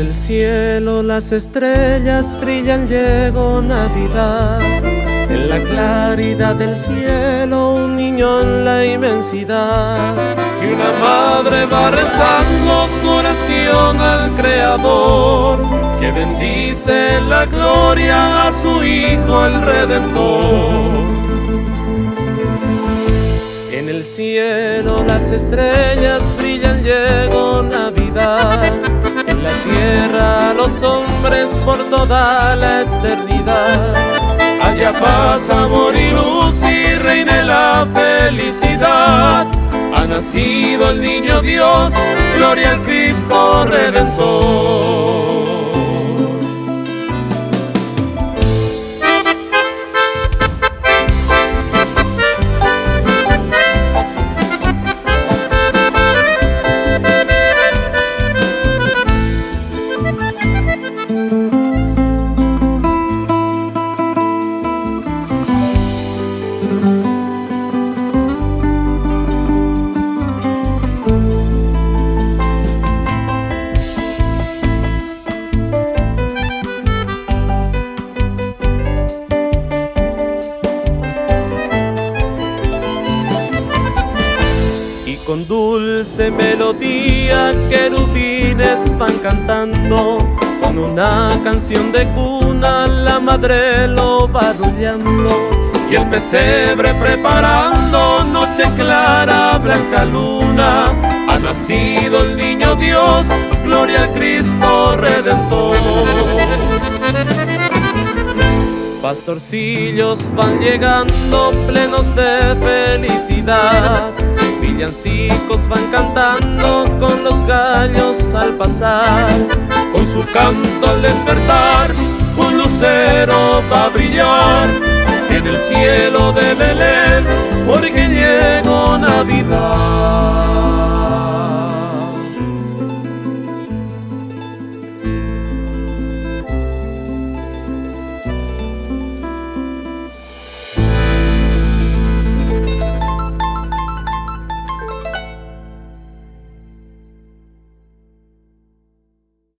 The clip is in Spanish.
el cielo las estrellas brillan, llegó Navidad. En la claridad del cielo un niño en la inmensidad. Y una madre va rezando su oración al Creador, que bendice la gloria a su Hijo el Redentor. En el cielo las estrellas brillan, llegó Navidad. En la tierra los hombres por toda la eternidad. Haya paz, amor y luz y reine la felicidad. Ha nacido el niño Dios, gloria al Cristo Redentor. Con dulce melodía querubines van cantando, con una canción de cuna la madre lo va arrullando. Y el pesebre preparando, noche clara, blanca luna, ha nacido el niño Dios, gloria al Cristo Redentor. Pastorcillos van llegando plenos de felicidad, villancicos van cantando con los gallos al pasar. Con su canto al despertar, un lucero va a brillar en el cielo de Belén, porque llegó Navidad.